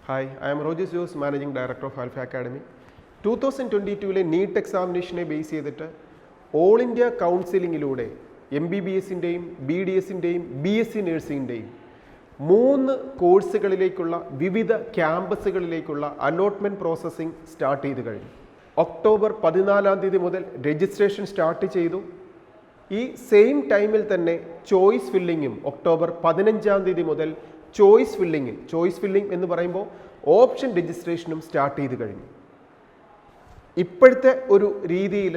Hi, I am ROJES, Managing Director of Alpha Academy. 2022 NEET examination base ചെയ്തിട്ട് all India കൗൺസിലിങ്ങിലൂടെ MBBS-ൻ്റെയും BDS-ൻ്റെയും BSc നഴ്സിംഗിൻ്റെയും 3 കോഴ്സുകളിലേക്കുള്ള വിവിധ ക്യാമ്പസുകളിലേക്കുള്ള allotment processing start ചെയ്ത് കഴിഞ്ഞു. October 14-ാം തീയതി മുതൽ registration start ചെയ്തു. ഈ സെയിം ടൈമിൽ തന്നെ ചോയ്സ് ഫില്ലിങ്ങും ഒക്ടോബർ 15-ാം തീയതി മുതൽ ചോയ്സ് ഫില്ലിംഗ് എന്ന് പറയുമ്പോൾ ഓപ്ഷൻ രജിസ്ട്രേഷനും സ്റ്റാർട്ട് ചെയ്ത് കഴിഞ്ഞു. ഇപ്പോഴത്തെ ഒരു രീതിയിൽ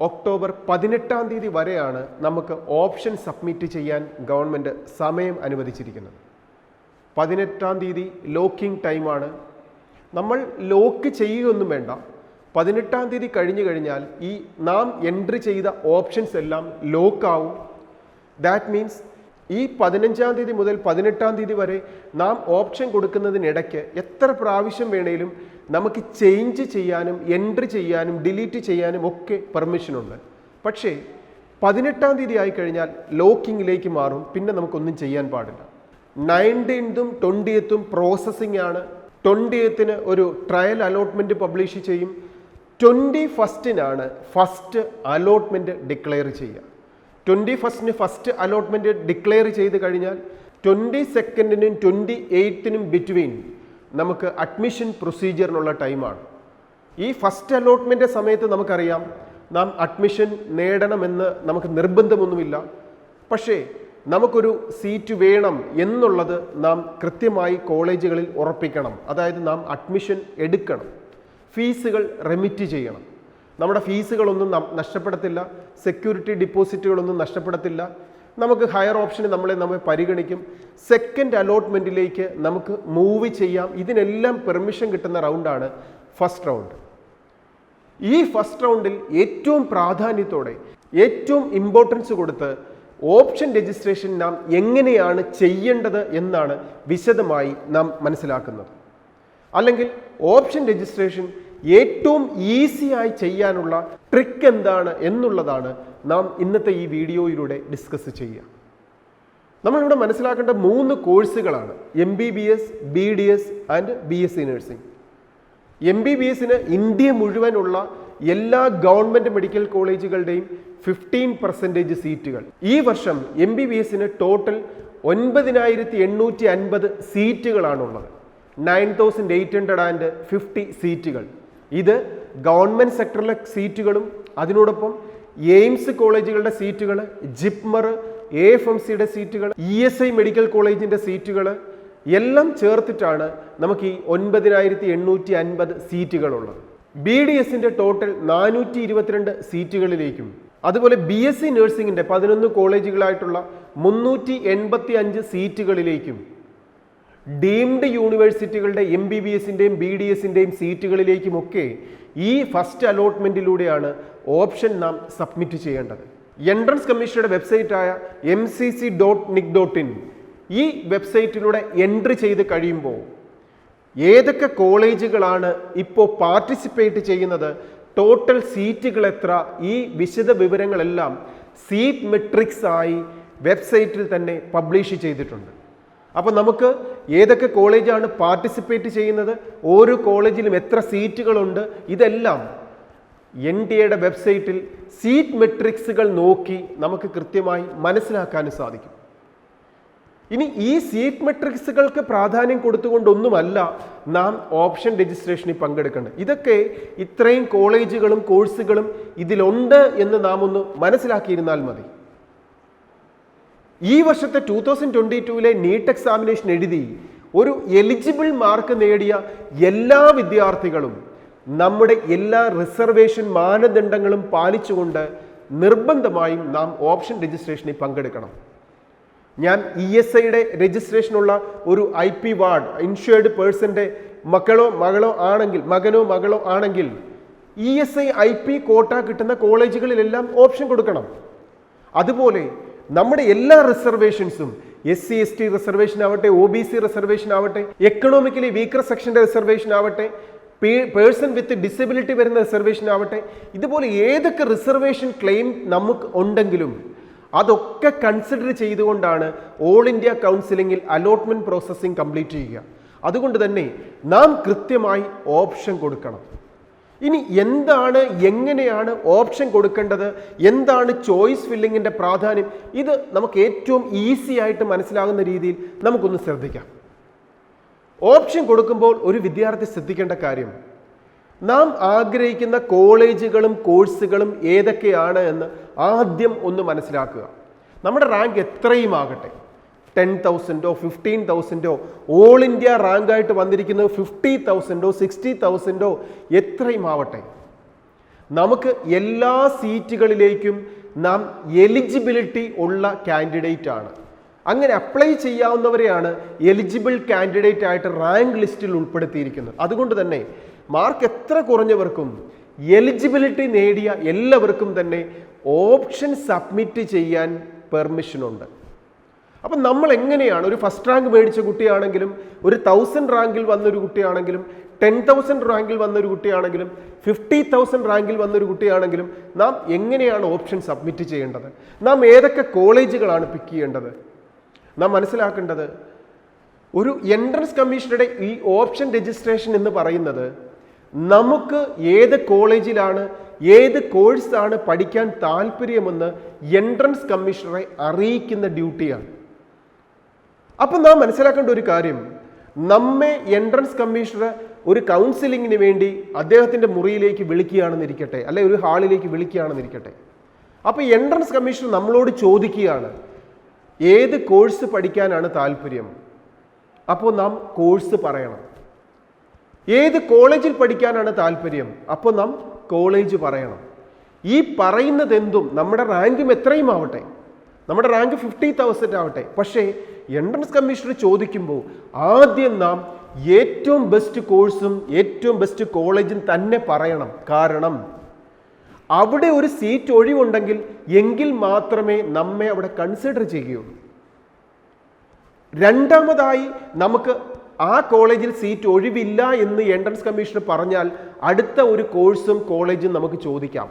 ഒക്ടോബർ 18-ാം തീയതി വരെയാണ് നമുക്ക് ഓപ്ഷൻ സബ്മിറ്റ് ചെയ്യാൻ ഗവൺമെൻറ് സമയം അനുവദിച്ചിരിക്കുന്നത്. 18-ാം തീയതി ലോക്കിംഗ് ടൈമാണ്. നമ്മൾ ലോക്ക് ചെയ്യുകയൊന്നും വേണ്ട. 18-ാം തീയതി കഴിഞ്ഞു കഴിഞ്ഞാൽ ഈ നാം എൻട്രി ചെയ്ത ഓപ്ഷൻസ് എല്ലാം ലോക്കാവും. ദാറ്റ് മീൻസ് ഈ 15-ാം തീയതി മുതൽ 18-ാം തീയതി വരെ നാം ഓപ്ഷൻ കൊടുക്കുന്നതിനിടയ്ക്ക് എത്ര പ്രാവശ്യം വേണേലും നമുക്ക് ചേഞ്ച് ചെയ്യാനും എൻട്രി ചെയ്യാനും ഡിലീറ്റ് ചെയ്യാനും ഒക്കെ പെർമിഷനുണ്ട്. പക്ഷേ 18-ാം തീയതി ആയിക്കഴിഞ്ഞാൽ ലോക്കിങ്ങിലേക്ക് മാറും. പിന്നെ നമുക്കൊന്നും ചെയ്യാൻ പാടില്ല. 19th 20th പ്രോസസ്സിംഗ് ആണ്. 20th ഒരു ട്രയൽ അലോട്ട്മെൻറ്റ് പബ്ലിഷ് ചെയ്യും. 21st ഫസ്റ്റ് അലോട്ട്മെൻറ്റ് ഡിക്ലെയർ ചെയ്യുക. 21st ഫസ്റ്റ് അലോട്ട്മെൻറ്റ് ഡിക്ലെയർ ചെയ്ത് കഴിഞ്ഞാൽ 22nd 28th ബിറ്റ്വീൻ നമുക്ക് അഡ്മിഷൻ പ്രൊസീജിയറിനുള്ള ടൈമാണ്. ഈ ഫസ്റ്റ് അലോട്ട്മെൻറ്റ് സമയത്ത് നമുക്കറിയാം നാം അഡ്മിഷൻ നേടണമെന്ന് നമുക്ക് നിർബന്ധമൊന്നുമില്ല. പക്ഷേ നമുക്കൊരു സീറ്റ് വേണം എന്നുള്ളത് നാം കൃത്യമായി കോളേജുകളിൽ ഉറപ്പിക്കണം. അതായത് നാം അഡ്മിഷൻ എടുക്കണം. ഫീസുകൾ റെമിറ്റ് ചെയ്യണം. നമ്മുടെ ഫീസുകളൊന്നും നഷ്ടപ്പെടത്തില്ല. സെക്യൂരിറ്റി ഡിപ്പോസിറ്റുകളൊന്നും നഷ്ടപ്പെടത്തില്ല. നമുക്ക് ഹയർ ഓപ്ഷന് നമ്മെ പരിഗണിക്കും. സെക്കൻഡ് അലോട്ട്മെൻറ്റിലേക്ക് നമുക്ക് മൂവ് ചെയ്യാം. ഇതിനെല്ലാം പെർമിഷൻ കിട്ടുന്ന റൗണ്ടാണ് ഫസ്റ്റ് റൗണ്ട്. ഈ ഫസ്റ്റ് റൗണ്ടിൽ ഏറ്റവും പ്രാധാന്യത്തോടെ ഏറ്റവും ഇമ്പോർട്ടൻസ് കൊടുത്ത് ഓപ്ഷൻ രജിസ്ട്രേഷൻ നാം എങ്ങനെയാണ് ചെയ്യേണ്ടത് എന്നാണ് വിശദമായി നാം മനസ്സിലാക്കുന്നത്. അല്ലെങ്കിൽ ഓപ്ഷൻ രജിസ്ട്രേഷൻ ഏറ്റവും ഈസിയായി ചെയ്യാനുള്ള ട്രിക്ക് എന്താണ് എന്നുള്ളതാണ് നാം ഇന്നത്തെ ഈ വീഡിയോയിലൂടെ ഡിസ്കസ് ചെയ്യുക. നമ്മളിവിടെ മനസ്സിലാക്കേണ്ട 3 കോഴ്സുകളാണ് MBBS, BDS and BSc nursing. MBBSന് ഇന്ത്യ മുഴുവനുള്ള എല്ലാ ഗവൺമെൻറ് മെഡിക്കൽ കോളേജുകളുടെയും 15% സീറ്റുകൾ. ഈ വർഷം MBBSന് ടോട്ടൽ 9850 സീറ്റുകളാണുള്ളത്. 9850 സീറ്റുകൾ. ഇത് ഗവൺമെൻറ് സെക്ടറിലെ സീറ്റുകളും അതിനോടൊപ്പം എയിംസ് കോളേജുകളുടെ സീറ്റുകൾ, ജിപ്മർ, AFMCയുടെ സീറ്റുകൾ, ESI മെഡിക്കൽ കോളേജിൻ്റെ സീറ്റുകൾ എല്ലാം ചേർത്തിട്ടാണ് നമുക്ക് ഈ 9850 സീറ്റുകളുള്ളത്. BDSൻ്റെ ടോട്ടൽ 422 സീറ്റുകളിലേക്കും അതുപോലെ BSc നഴ്സിംഗിൻ്റെ 11 കോളേജുകളായിട്ടുള്ള 385 സീറ്റുകളിലേക്കും ഡീംഡ് യൂണിവേഴ്സിറ്റികളുടെ MBBSൻ്റെയും BDSൻ്റെയും സീറ്റുകളിലേക്കുമൊക്കെ ഈ ഫസ്റ്റ് അലോട്ട്മെൻറ്റിലൂടെയാണ് ഓപ്ഷൻ നാം സബ്മിറ്റ് ചെയ്യേണ്ടത്. എൻട്രൻസ് കമ്മീഷനുടെ വെബ്സൈറ്റായ mcc.nic.in ഈ വെബ്സൈറ്റിലൂടെ എൻട്രി ചെയ്ത് കഴിയുമ്പോൾ ഏതൊക്കെ കോളേജുകളാണ് ഇപ്പോൾ പാർട്ടിസിപ്പേറ്റ് ചെയ്യുന്നത്, ടോട്ടൽ സീറ്റുകൾ എത്ര, ഈ വിശദ വിവരങ്ങളെല്ലാം സീറ്റ് മെട്രിക്സ് ആയി വെബ്സൈറ്റിൽ തന്നെ പബ്ലിഷ് ചെയ്തിട്ടുണ്ട്. അപ്പോൾ നമുക്ക് ഏതൊക്കെ കോളേജാണ് പാർട്ടിസിപ്പേറ്റ് ചെയ്യുന്നത്, ഓരോ കോളേജിലും എത്ര സീറ്റുകളുണ്ട്, ഇതെല്ലാം NTA വെബ്സൈറ്റിൽ സീറ്റ് മെട്രിക്സുകൾ നോക്കി നമുക്ക് കൃത്യമായി മനസ്സിലാക്കാനും സാധിക്കും. ഇനി ഈ സീറ്റ് മെട്രിക്സുകൾക്ക് പ്രാധാന്യം കൊടുത്തുകൊണ്ടൊന്നുമല്ല നാം ഓപ്ഷൻ രജിസ്ട്രേഷനിൽ പങ്കെടുക്കേണ്ടത്. ഇതൊക്കെ ഇത്രയും കോളേജുകളും കോഴ്സുകളും ഇതിലുണ്ട് എന്ന് നാം ഒന്ന് മനസ്സിലാക്കിയിരുന്നാൽ മതി. ഈ വർഷത്തെ 2022 നീറ്റ് എക്സാമിനേഷൻ എഴുതി ഒരു എലിജിബിൾ മാർക്ക് നേടിയ എല്ലാ വിദ്യാർത്ഥികളും നമ്മുടെ എല്ലാ റിസർവേഷൻ മാനദണ്ഡങ്ങളും പാലിച്ചുകൊണ്ട് നിർബന്ധമായും നാം ഓപ്ഷൻ രജിസ്ട്രേഷനിൽ പങ്കെടുക്കണം. ഞാൻ ESIയുടെ രജിസ്ട്രേഷനുള്ള ഒരു IP വാർഡ് ഇൻഷ്വേർഡ് പേഴ്സൻ്റെ മകനോ മകളോ ആണെങ്കിൽ ESI IP കോട്ട കിട്ടുന്ന കോളേജുകളിലെല്ലാം ഓപ്ഷൻ കൊടുക്കണം. അതുപോലെ നമ്മുടെ എല്ലാ റിസർവേഷൻസും SC ST റിസർവേഷൻ ആവട്ടെ, OBC റിസർവേഷൻ ആവട്ടെ, എക്കണോമിക്കലി വീക്കർ സെക്ഷൻ്റെ റിസർവേഷൻ ആവട്ടെ, പേഴ്സൺ വിത്ത് ഡിസബിലിറ്റി വരുന്ന റിസർവേഷൻ ആവട്ടെ, ഇതുപോലെ ഏതൊക്കെ റിസർവേഷൻ ക്ലെയിം നമുക്ക് ഉണ്ടെങ്കിലും അതൊക്കെ കൺസിഡർ ചെയ്തുകൊണ്ടാണ് ഓൾ ഇന്ത്യ കൗൺസിലിംഗിൽ അലോട്ട്മെന്റ് പ്രോസസ്സിംഗ് കംപ്ലീറ്റ് ചെയ്യുക. അതുകൊണ്ട് തന്നെ നാം കൃത്യമായി ഓപ്ഷൻ കൊടുക്കണം. ഇനി എന്താണ്, എങ്ങനെയാണ് ഓപ്ഷൻ കൊടുക്കേണ്ടത്, എന്താണ് ചോയ്സ് ഫില്ലിങ്ങിൻ്റെ പ്രാധാന്യം, ഇത് നമുക്ക് ഏറ്റവും ഈസി ആയിട്ട് മനസ്സിലാകുന്ന രീതിയിൽ നമുക്കൊന്ന് ശ്രദ്ധിക്കാം. ഓപ്ഷൻ കൊടുക്കുമ്പോൾ ഒരു വിദ്യാർത്ഥി ശ്രദ്ധിക്കേണ്ട കാര്യം, നാം ആഗ്രഹിക്കുന്ന കോളേജുകളും കോഴ്സുകളും ഏതൊക്കെയാണ് എന്ന് ആദ്യം ഒന്ന് മനസ്സിലാക്കുക. നമ്മുടെ റാങ്ക് എത്രയും ആകട്ടെ, 10,000 15,000 ഓൾ ഇന്ത്യ റാങ്കായിട്ട് വന്നിരിക്കുന്നത് 50,000 60,000 എത്രയും ആവട്ടെ, നമുക്ക് എല്ലാ സീറ്റുകളിലേക്കും നാം എലിജിബിലിറ്റി ഉള്ള കാൻഡിഡേറ്റ് ആണ്. അങ്ങനെ അപ്ലൈ ചെയ്യാവുന്നവരെയാണ് എലിജിബിൾ കാൻഡിഡേറ്റ് ആയിട്ട് റാങ്ക് ലിസ്റ്റിൽ ഉൾപ്പെടുത്തിയിരിക്കുന്നത്. അതുകൊണ്ട് തന്നെ മാർക്ക് എത്ര കുറഞ്ഞവർക്കും എലിജിബിലിറ്റി നേടിയ എല്ലാവർക്കും തന്നെ ഓപ്ഷൻ സബ്മിറ്റ് ചെയ്യാൻ പെർമിഷനുണ്ട്. അപ്പം നമ്മൾ എങ്ങനെയാണ്, ഒരു ഫസ്റ്റ് റാങ്ക് മേടിച്ച കുട്ടിയാണെങ്കിലും, ഒരു 1000 റാങ്കിൽ വന്നൊരു കുട്ടിയാണെങ്കിലും, 10,000 റാങ്കിൽ വന്നൊരു കുട്ടിയാണെങ്കിലും, 50,000 റാങ്കിൽ വന്നൊരു കുട്ടിയാണെങ്കിലും നാം എങ്ങനെയാണ് ഓപ്ഷൻ സബ്മിറ്റ് ചെയ്യേണ്ടത്, നാം ഏതൊക്കെ കോളേജുകളാണ് പിക്ക് ചെയ്യേണ്ടത്? നാം മനസ്സിലാക്കേണ്ടത്, ഒരു എൻട്രൻസ് കമ്മീഷനുടെ ഈ ഓപ്ഷൻ രജിസ്ട്രേഷൻ എന്ന് പറയുന്നത് നമുക്ക് ഏത് കോളേജിലാണ്, ഏത് കോഴ്സാണ് പഠിക്കാൻ താല്പര്യമെന്ന് എൻട്രൻസ് കമ്മീഷണറെ അറിയിക്കുന്ന ഡ്യൂട്ടിയാണ്. അപ്പം നാം മനസ്സിലാക്കേണ്ട ഒരു കാര്യം, നമ്മെ എൻട്രൻസ് കമ്മീഷണർ ഒരു കൗൺസിലിങ്ങിന് വേണ്ടി അദ്ദേഹത്തിൻ്റെ മുറിയിലേക്ക് വിളിക്കുകയാണെന്നിരിക്കട്ടെ, അല്ലെ ഒരു ഹാളിലേക്ക് വിളിക്കുകയാണെന്നിരിക്കട്ടെ. അപ്പോൾ എൻട്രൻസ് കമ്മീഷണർ നമ്മളോട് ചോദിക്കുകയാണ്, ഏത് കോഴ്സ് പഠിക്കാനാണ് താല്പര്യം? അപ്പോൾ നാം കോഴ്സ് പറയണം. ഏത് കോളേജിൽ പഠിക്കാനാണ് താല്പര്യം? അപ്പോൾ നാം കോളേജ് പറയണം. ഈ പറയുന്നത് എന്തും നമ്മുടെ റാങ്കും എത്രയും ആവട്ടെ, നമ്മുടെ റാങ്ക് 50,000 ആവട്ടെ, പക്ഷേ എൻട്രൻസ് കമ്മീഷണർ ചോദിക്കുമ്പോൾ ആദ്യം നാം ഏറ്റവും ബെസ്റ്റ് കോഴ്സും ഏറ്റവും ബെസ്റ്റ് കോളേജും തന്നെ പറയണം. കാരണം അവിടെ ഒരു സീറ്റ് ഒഴിവുണ്ടെങ്കിൽ എങ്കിൽ മാത്രമേ നമ്മെ അവിടെ കൺസിഡർ ചെയ്യുകയുള്ളൂ. രണ്ടാമതായി, നമുക്ക് ആ കോളേജിൽ സീറ്റ് ഒഴിവില്ല എന്ന് എൻട്രൻസ് കമ്മീഷണർ പറഞ്ഞാൽ അടുത്ത ഒരു കോഴ്സും കോളേജും നമുക്ക് ചോദിക്കാം.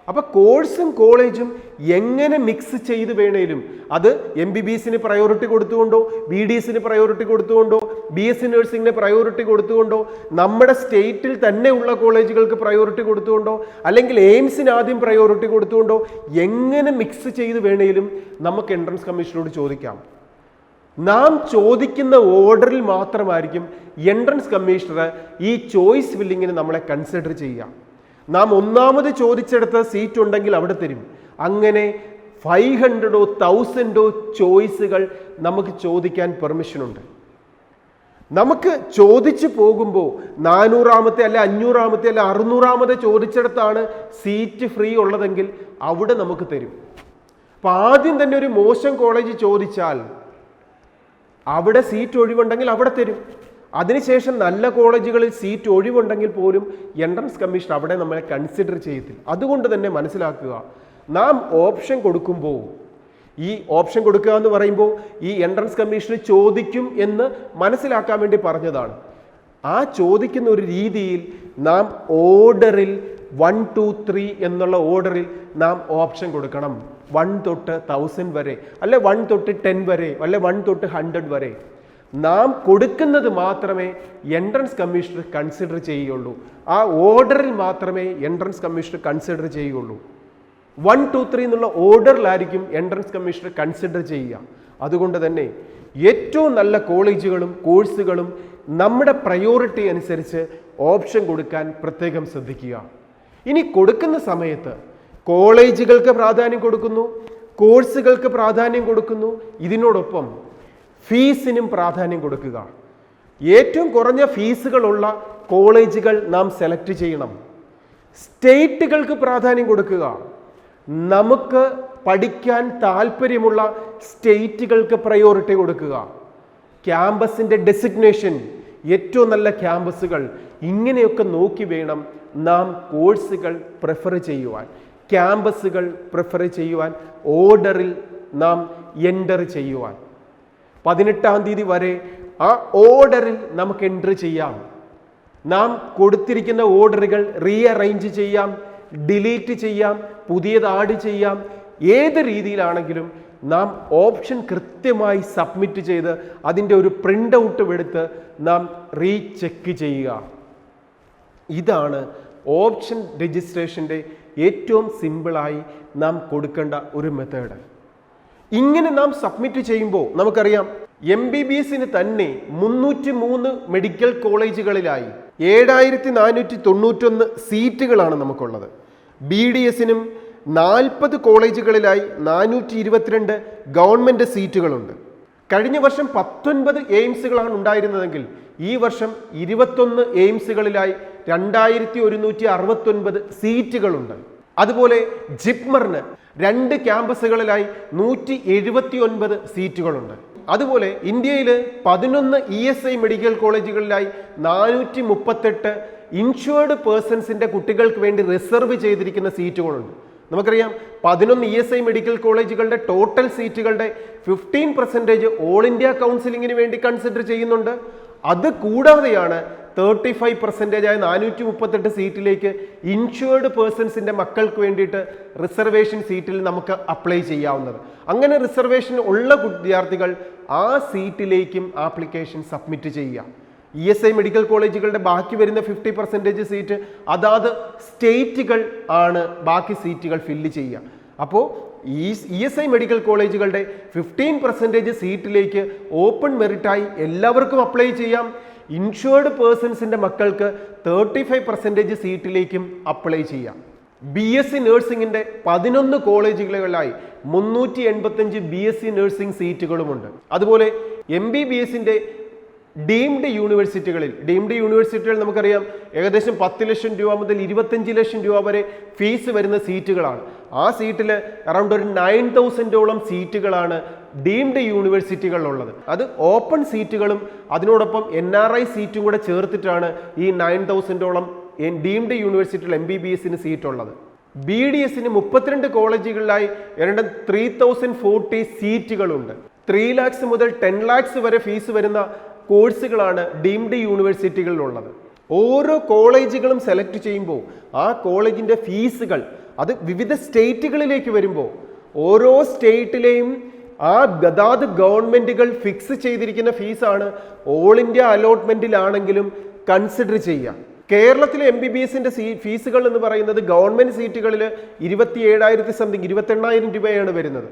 അപ്പോൾ കോഴ്സും കോളേജും എങ്ങനെ മിക്സ് ചെയ്ത് വേണേലും, അത് MBBSന് പ്രയോറിറ്റി കൊടുത്തുകൊണ്ടോ, BDSന് പ്രയോറിറ്റി കൊടുത്തുകൊണ്ടോ, BS നഴ്സിംഗിന് പ്രയോറിറ്റി കൊടുത്തുകൊണ്ടോ, നമ്മുടെ സ്റ്റേറ്റിൽ തന്നെ ഉള്ള കോളേജുകൾക്ക് പ്രയോറിറ്റി കൊടുത്തുകൊണ്ടോ, അല്ലെങ്കിൽ എയിംസിന് ആദ്യം പ്രയോറിറ്റി കൊടുത്തുകൊണ്ടോ, എങ്ങനെ മിക്സ് ചെയ്ത് വേണേലും നമുക്ക് എൻട്രൻസ് കമ്മീഷനോട് ചോദിക്കാം. നാം ചോദിക്കുന്ന ഓർഡറിൽ മാത്രമായിരിക്കും എൻട്രൻസ് കമ്മീഷണർ ഈ ചോയ്സ് ഫില്ലിങ്ങിന് നമ്മളെ കൺസിഡർ ചെയ്യുക. നാം ഒന്നാമത് ചോദിച്ചെടുത്ത സീറ്റ് ഉണ്ടെങ്കിൽ അവിടെ തരും. അങ്ങനെ 500 1000 ചോയ്സുകൾ നമുക്ക് ചോദിക്കാൻ പെർമിഷനുണ്ട്. നമുക്ക് ചോദിച്ചു പോകുമ്പോൾ 400ാമത്തെ അല്ല 500ാമത്തെ അല്ല 600ാമത്തെ ചോദിച്ചെടുത്താണ് സീറ്റ് ഫ്രീ ഉള്ളതെങ്കിൽ അവിടെ നമുക്ക് തരും. അപ്പം ആദ്യം തന്നെ ഒരു മോശം കോളേജ് ചോദിച്ചാൽ അവിടെ സീറ്റ് ഒഴിവുണ്ടെങ്കിൽ അവിടെ തരും. അതിനുശേഷം നല്ല കോളേജുകളിൽ സീറ്റ് ഒഴിവുണ്ടെങ്കിൽ പോലും എൻട്രൻസ് കമ്മീഷൻ അവിടെ നമ്മളെ കൺസിഡർ ചെയ്യത്തില്ല. അതുകൊണ്ട് തന്നെ മനസ്സിലാക്കുക, നാം ഓപ്ഷൻ കൊടുക്കുമ്പോൾ, ഈ ഓപ്ഷൻ കൊടുക്കുക എന്ന് പറയുമ്പോൾ ഈ എൻട്രൻസ് കമ്മീഷൻ ചോദിക്കും എന്ന് മനസ്സിലാക്കാൻ വേണ്ടി പറഞ്ഞതാണ്. ആ ചോദിക്കുന്ന ഒരു രീതിയിൽ നാം ഓർഡറിൽ 1 2 3 എന്നുള്ള ഓർഡറിൽ നാം ഓപ്ഷൻ കൊടുക്കണം. 1 തൊട്ട് 1000 വരെ, അല്ലെ 1 തൊട്ട് 10 വരെ, അല്ലെ 1 തൊട്ട് 100 വരെ നാം കൊടുക്കുന്നത് മാത്രമേ എൻട്രൻസ് കമ്മീഷണർ കൺസിഡർ ചെയ്യുകയുള്ളൂ. ആ ഓർഡറിൽ മാത്രമേ എൻട്രൻസ് കമ്മീഷണർ കൺസിഡർ ചെയ്യുകയുള്ളൂ. 1 2 3 എന്നുള്ള ഓർഡറിലായിരിക്കും എൻട്രൻസ് കമ്മീഷണർ കൺസിഡർ ചെയ്യുക. അതുകൊണ്ട് തന്നെ ഏറ്റവും നല്ല കോളേജുകളും കോഴ്സുകളും നമ്മുടെ പ്രയോറിറ്റി അനുസരിച്ച് ഓപ്ഷൻ കൊടുക്കാൻ പ്രത്യേകം ശ്രദ്ധിക്കുക. ഇനി കൊടുക്കുന്ന സമയത്ത് കോളേജുകൾക്ക് പ്രാധാന്യം കൊടുക്കുന്നു, കോഴ്സുകൾക്ക് പ്രാധാന്യം കൊടുക്കുന്നു, ഇതിനോടൊപ്പം ഫീസിനും പ്രാധാന്യം കൊടുക്കുക. ഏറ്റവും കുറഞ്ഞ ഫീസുകളുള്ള കോളേജുകൾ നാം സെലക്ട് ചെയ്യണം. സ്റ്റേറ്റുകൾക്ക് പ്രാധാന്യം കൊടുക്കുക. നമുക്ക് പഠിക്കാൻ താല്പര്യമുള്ള സ്റ്റേറ്റുകൾക്ക് പ്രയോറിറ്റി കൊടുക്കുക. ക്യാമ്പസിൻ്റെ ഡെസിഗ്നേഷൻ, ഏറ്റവും നല്ല ക്യാമ്പസുകൾ, ഇങ്ങനെയൊക്കെ നോക്കി വേണം നാം കോഴ്സുകൾ പ്രിഫർ ചെയ്യുവാൻ, ക്യാമ്പസുകൾ പ്രിഫർ ചെയ്യുവാൻ, ഓർഡറിൽ നാം എൻ്റർ ചെയ്യുവാൻ. 18ാം തീയതി വരെ ആ ഓർഡറിൽ നമുക്ക് എൻ്റർ ചെയ്യാം. നാം കൊടുത്തിരിക്കുന്ന ഓർഡറുകൾ റീഅറേഞ്ച് ചെയ്യാം, ഡിലീറ്റ് ചെയ്യാം, പുതിയത് ആഡ് ചെയ്യാം. ഏത് രീതിയിലാണെങ്കിലും നാം ഓപ്ഷൻ കൃത്യമായി സബ്മിറ്റ് ചെയ്ത് അതിൻ്റെ ഒരു പ്രിൻ്റ് ഔട്ട് എടുത്ത് നാം റീചെക്ക് ചെയ്യുക. ഇതാണ് ഓപ്ഷൻ രജിസ്ട്രേഷൻ്റെ ഏറ്റവും സിമ്പിളായി നാം കൊടുക്കേണ്ട ഒരു മെത്തേഡ്. ഇങ്ങനെ നാം സബ്മിറ്റ് ചെയ്യുമ്പോൾ നമുക്കറിയാം MBBS തന്നെ 303 മെഡിക്കൽ കോളേജുകളിലായി 7491 സീറ്റുകളാണ് നമുക്കുള്ളത്. BDSനും 40 കോളേജുകളിലായി 422 ഗവൺമെൻറ് സീറ്റുകളുണ്ട്. കഴിഞ്ഞ വർഷം 19 എയിംസുകളാണ് ഉണ്ടായിരുന്നതെങ്കിൽ ഈ വർഷം 21 എയിംസുകളിലായി 2169 സീറ്റുകളുണ്ട്. അതുപോലെ ജിപ്മറിന് 2 ക്യാമ്പസുകളിലായി 179 സീറ്റുകളുണ്ട്. അതുപോലെ ഇന്ത്യയിൽ 11 ESI മെഡിക്കൽ കോളേജുകളിലായി 438 ഇൻഷുർഡ് പേഴ്സൺസിൻ്റെ കുട്ടികൾക്ക് വേണ്ടി റിസർവ് ചെയ്തിരിക്കുന്ന സീറ്റുകളുണ്ട്. നമുക്കറിയാം 11 ESI മെഡിക്കൽ കോളേജുകളുടെ ടോട്ടൽ സീറ്റുകളുടെ 15% ഓൾ ഇന്ത്യ കൗൺസിലിങ്ങിന് വേണ്ടി കൺസിഡർ ചെയ്യുന്നുണ്ട്. അത് കൂടാതെയാണ് 35% ആയ 438 സീറ്റിലേക്ക് ഇൻഷുർഡ് പേഴ്സൺസിൻ്റെ മക്കൾക്ക് വേണ്ടിയിട്ട് റിസർവേഷൻ സീറ്റിൽ നമുക്ക് അപ്ലൈ ചെയ്യാവുന്നത്. അങ്ങനെ റിസർവേഷൻ ഉള്ള വിദ്യാർത്ഥികൾ ആ സീറ്റിലേക്കും ആപ്ലിക്കേഷൻ സബ്മിറ്റ് ചെയ്യാം. ESI മെഡിക്കൽ കോളേജുകളുടെ ബാക്കി വരുന്ന 50% സീറ്റ് അതാത് സ്റ്റേറ്റുകൾ ആണ് ബാക്കി സീറ്റുകൾ ഫില്ല് ചെയ്യുക. അപ്പോൾ ഈ ESI മെഡിക്കൽ കോളേജുകളുടെ 15% സീറ്റിലേക്ക് ഓപ്പൺ മെറിറ്റായി എല്ലാവർക്കും അപ്ലൈ ചെയ്യാം. ഇൻഷുർഡ് പേഴ്സൺസിൻ്റെ മക്കൾക്ക് 35% സീറ്റിലേക്കും അപ്ലൈ ചെയ്യാം. BSc നഴ്സിംഗിൻ്റെ 11 കോളേജുകളിലായി 385 BSc നഴ്സിംഗ് സീറ്റുകളുമുണ്ട്. അതുപോലെ MBBSൻ്റെ ഡീംഡ് യൂണിവേഴ്സിറ്റികൾ നമുക്കറിയാം ഏകദേശം 10 ലക്ഷം രൂപ മുതൽ 25 ലക്ഷം രൂപ വരെ ഫീസ് വരുന്ന സീറ്റുകളാണ്. ആ സീറ്റിൽ അറൗണ്ട് ഒരു 9000ഓളം സീറ്റുകളാണ് ഡീംഡ് യൂണിവേഴ്സിറ്റികളിലുള്ളത്. അത് ഓപ്പൺ സീറ്റുകളും അതിനോടൊപ്പം NRI സീറ്റും കൂടെ ചേർത്തിട്ടാണ് ഈ 9000ഓളം ഡീംഡ് യൂണിവേഴ്സിറ്റികൾ MBBSന് സീറ്റുള്ളത്. BDSന് 32 കോളേജുകളിലായി 3040 സീറ്റുകളുണ്ട്. 3 lakhs മുതൽ 10 lakhs വരെ ഫീസ് വരുന്ന കോഴ്സുകളാണ് ഡീംഡ് യൂണിവേഴ്സിറ്റികളിലുള്ളത്. ഓരോ കോളേജുകളും സെലക്ട് ചെയ്യുമ്പോൾ ആ കോളേജിൻ്റെ ഫീസുകൾ അത് വിവിധ സ്റ്റേറ്റുകളിലേക്ക് വരുമ്പോൾ ഓരോ സ്റ്റേറ്റിലെയും ആ ഗതാഗത ഗവൺമെൻറ്റുകൾ ഫിക്സ് ചെയ്തിരിക്കുന്ന ഫീസാണ് ഓൾ ഇന്ത്യ അലോട്ട്മെൻറ്റിലാണെങ്കിലും കൺസിഡർ ചെയ്യുക. കേരളത്തിലെ MBBSൻ്റെ ഫീസുകൾ എന്ന് പറയുന്നത് ഗവൺമെൻറ് സീറ്റുകളിൽ 27,000 രൂപയാണ് വരുന്നത്.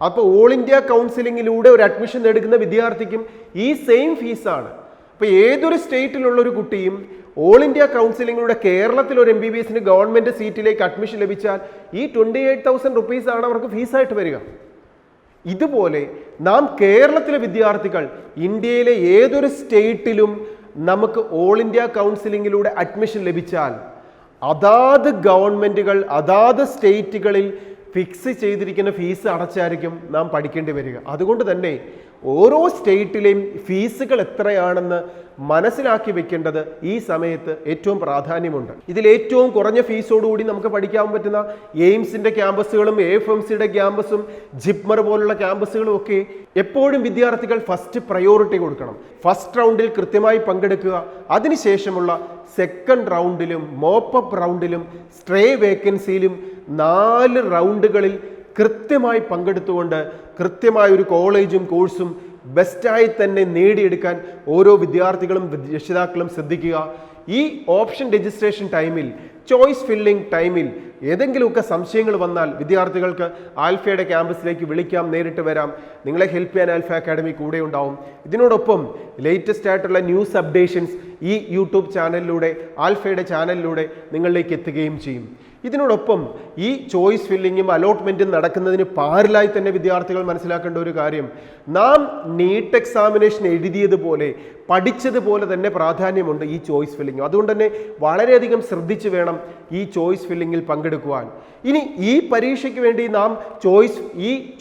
അപ്പോൾ ഓൾ ഇന്ത്യ കൗൺസിലിങ്ങിലൂടെ ഒരു അഡ്മിഷൻ എടുക്കുന്ന വിദ്യാർത്ഥിക്കും ഈ സെയിം ഫീസാണ്. അപ്പോൾ ഏതൊരു സ്റ്റേറ്റിലുള്ള ഒരു കുട്ടിയും ഓൾ ഇന്ത്യ കൗൺസിലിങ്ങിലൂടെ കേരളത്തിൽ ഒരു MBBSന് ഗവൺമെൻറ് സീറ്റിലേക്ക് അഡ്മിഷൻ ലഭിച്ചാൽ ഈ 28,000 റുപ്പീസാണ് അവർക്ക് ഫീസായിട്ട് വരിക. ഇതുപോലെ നാം കേരളത്തിലെ വിദ്യാർത്ഥികൾ ഇന്ത്യയിലെ ഏതൊരു സ്റ്റേറ്റിലും നമുക്ക് ഓൾ ഇന്ത്യ കൗൺസിലിങ്ങിലൂടെ അഡ്മിഷൻ ലഭിച്ചാൽ അതാത് ഗവൺമെൻറ്റുകൾ അതാത് സ്റ്റേറ്റുകളിൽ ഫിക്സ് ചെയ്തിരിക്കുന്ന ഫീസ് അടച്ചായിരിക്കും നാം പഠിക്കേണ്ടി വരിക. അതുകൊണ്ട് തന്നെ ഓരോ സ്റ്റേറ്റിലെയും ഫീസുകൾ എത്രയാണെന്ന് മനസ്സിലാക്കി വെക്കേണ്ടത് ഈ സമയത്ത് ഏറ്റവും പ്രാധാന്യമുണ്ട്. ഇതിൽ ഏറ്റവും കുറഞ്ഞ ഫീസോടുകൂടി നമുക്ക് പഠിക്കാൻ പറ്റുന്ന എയിംസിൻ്റെ ക്യാമ്പസുകളും AFMCയുടെ ക്യാമ്പസും ജിപ്മർ പോലുള്ള ക്യാമ്പസുകളും ഒക്കെ എപ്പോഴും വിദ്യാർത്ഥികൾ ഫസ്റ്റ് പ്രയോറിറ്റി കൊടുക്കണം. ഫസ്റ്റ് റൗണ്ടിൽ കൃത്യമായി പങ്കെടുക്കുക. അതിനുശേഷമുള്ള സെക്കൻഡ് റൗണ്ടിലും മോപ്പപ്പ് റൗണ്ടിലും സ്ട്രേ വേക്കൻസിയിലും 4 റൗണ്ടുകളിൽ കൃത്യമായി പങ്കെടുത്തുകൊണ്ട് കൃത്യമായ ഒരു കോളേജും കോഴ്സും ബെസ്റ്റായി തന്നെ നേടിയെടുക്കാൻ ഓരോ വിദ്യാർത്ഥികളും രക്ഷിതാക്കളും ശ്രദ്ധിക്കുക. ഈ ഓപ്ഷൻ രജിസ്ട്രേഷൻ ടൈമിൽ ചോയ്സ് ഫില്ലിംഗ് ടൈമിൽ ഏതെങ്കിലുമൊക്കെ സംശയങ്ങൾ വന്നാൽ വിദ്യാർത്ഥികൾക്ക് ആൽഫയുടെ ക്യാമ്പസിലേക്ക് വിളിക്കാം, നേരിട്ട് വരാം. നിങ്ങളെ ഹെൽപ്പ് ചെയ്യാൻ ആൽഫ അക്കാഡമി കൂടെ ഉണ്ടാവും. ഇതിനോടൊപ്പം ലേറ്റസ്റ്റ് ആയിട്ടുള്ള ന്യൂസ് അപ്ഡേഷൻസ് ഈ യൂട്യൂബ് ചാനലിലൂടെ ആൽഫയുടെ ചാനലിലൂടെ നിങ്ങളിലേക്ക് എത്തുകയും ചെയ്യും. ഇതിനോടൊപ്പം ഈ ചോയ്സ് ഫില്ലിങ്ങും അലോട്ട്മെൻറ്റും നടക്കുന്നതിന് പാരലായി തന്നെ വിദ്യാർത്ഥികൾ മനസ്സിലാക്കേണ്ട ഒരു കാര്യം, നാം നീറ്റ് എക്സാമിനേഷൻ എഴുതിയതുപോലെ പഠിച്ചതുപോലെ തന്നെ പ്രാധാന്യമുണ്ട് ഈ ചോയ്സ് ഫില്ലിംഗ്. അതുകൊണ്ട് തന്നെ വളരെയധികം ശ്രദ്ധിച്ച് വേണം ഈ ചോയ്സ് ഫില്ലിങ്ങിൽ പങ്കെടുക്കുവാൻ. ഇനി ഈ പരീക്ഷയ്ക്ക് വേണ്ടി നാം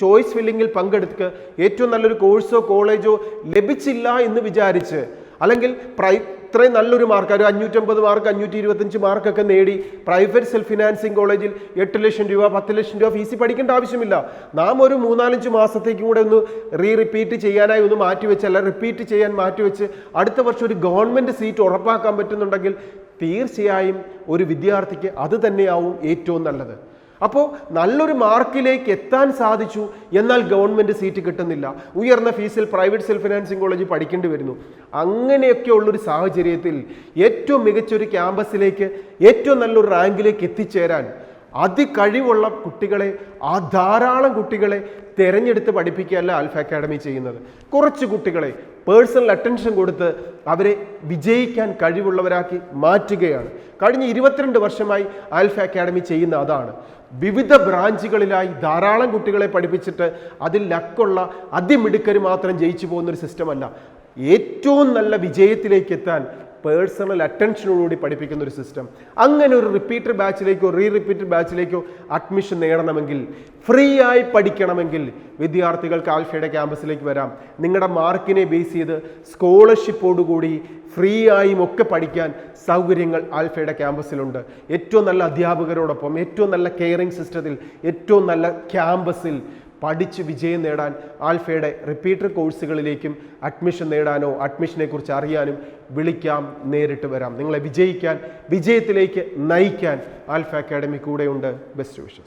ചോയ്സ് ഫില്ലിങ്ങിൽ പങ്കെടുക്കുക ഏറ്റവും നല്ലൊരു കോഴ്സോ കോളേജോ ലഭിച്ചില്ല എന്ന് വിചാരിച്ച് അല്ലെങ്കിൽ ഇത്രയും നല്ലൊരു മാർക്ക് ഒരു 550 മാർക്ക് 525 മാർക്കൊക്കെ നേടി പ്രൈവറ്റ് സെൽഫ് ഫിനാൻസിങ് കോളേജിൽ 8 ലക്ഷം രൂപ 10 ലക്ഷം രൂപ ഫീസ് പഠിക്കേണ്ട ആവശ്യമില്ല. നാം ഒരു 3-4 മാസത്തേക്കും കൂടെ ഒന്ന് റിപ്പീറ്റ് ചെയ്യാനായി ഒന്ന് മാറ്റിവെച്ച് അല്ല റിപ്പീറ്റ് ചെയ്യാൻ മാറ്റിവെച്ച് അടുത്ത വർഷം ഒരു ഗവൺമെൻറ് സീറ്റ് ഉറപ്പാക്കാൻ പറ്റുന്നുണ്ടെങ്കിൽ തീർച്ചയായും ഒരു വിദ്യാർത്ഥിക്ക് അത് തന്നെയാവും ഏറ്റവും നല്ലത്. അപ്പോൾ നല്ലൊരു മാർക്കിലേക്ക് എത്താൻ സാധിച്ചു, എന്നാൽ ഗവൺമെൻറ് സീറ്റ് കിട്ടുന്നില്ല, ഉയർന്ന ഫീസിൽ പ്രൈവറ്റ് സെൽഫ് ഫിനാൻസിങ് കോളേജ് പഠിക്കേണ്ടി വരുന്നു. അങ്ങനെയൊക്കെ ഉള്ളൊരു സാഹചര്യത്തിൽ ഏറ്റവും മികച്ചൊരു ക്യാമ്പസിലേക്ക്, ഏറ്റവും നല്ലൊരു റാങ്കിലേക്ക് എത്തിച്ചേരാൻ അതികഴിവുള്ള കുട്ടികളെ, ആ ധാരാളം കുട്ടികളെ തിരഞ്ഞെടുത്ത് പഠിപ്പിക്കുകയല്ല ആൽഫ അക്കാഡമി ചെയ്യുന്നത്. കുറച്ച് കുട്ടികളെ പേഴ്സണൽ അറ്റൻഷൻ കൊടുത്ത് അവരെ വിജയിക്കാൻ കഴിവുള്ളവരാക്കി മാറ്റുകയാണ്. കഴിഞ്ഞ 22 വർഷമായി ആൽഫ അക്കാഡമി ചെയ്യുന്ന അതാണ്. വിവിധ ബ്രാഞ്ചുകളിലായി ധാരാളം കുട്ടികളെ പഠിപ്പിച്ചിട്ട് അതിൽ ലക്കുള്ള അതിമിടുക്കർ മാത്രം ജയിച്ചു പോകുന്നൊരു സിസ്റ്റമല്ല. ഏറ്റവും നല്ല വിജയത്തിലേക്ക് എത്താൻ പേഴ്സണൽ അറ്റൻഷനോടുകൂടി പഠിപ്പിക്കുന്ന ഒരു സിസ്റ്റം. അങ്ങനെ ഒരു റിപ്പീറ്റർ ബാച്ചിലേക്കോ റിപ്പീറ്റർ ബാച്ചിലേക്കോ അഡ്മിഷൻ നേടണമെങ്കിൽ, ഫ്രീ ആയി പഠിക്കണമെങ്കിൽ വിദ്യാർത്ഥികൾക്ക് ആൽഫയുടെ ക്യാമ്പസിലേക്ക് വരാം. നിങ്ങളുടെ മാർക്കിനെ ബേസ് ചെയ്ത് സ്കോളർഷിപ്പോടുകൂടി ഫ്രീ ആയും ഒക്കെ പഠിക്കാൻ സൗകര്യങ്ങൾ ആൽഫയുടെ ക്യാമ്പസിലുണ്ട്. ഏറ്റവും നല്ല അധ്യാപകരോടൊപ്പം, ഏറ്റവും നല്ല കെയറിംഗ് സിസ്റ്റത്തിൽ, ഏറ്റവും നല്ല ക്യാമ്പസിൽ പഠിച്ച് വിജയം നേടാൻ ആൽഫയുടെ റിപ്പീറ്റർ കോഴ്സുകളിലേക്കും അഡ്മിഷൻ നേടാനോ അഡ്മിഷനെ കുറിച്ച് അറിയാനും വിളിക്കാം, നേരിട്ട് വരാം. നിങ്ങളെ വിജയിക്കാൻ, വിജയത്തിലേക്ക് നയിക്കാൻ ആൽഫ അക്കാഡമി കൂടെയുണ്ട്. Best wishes.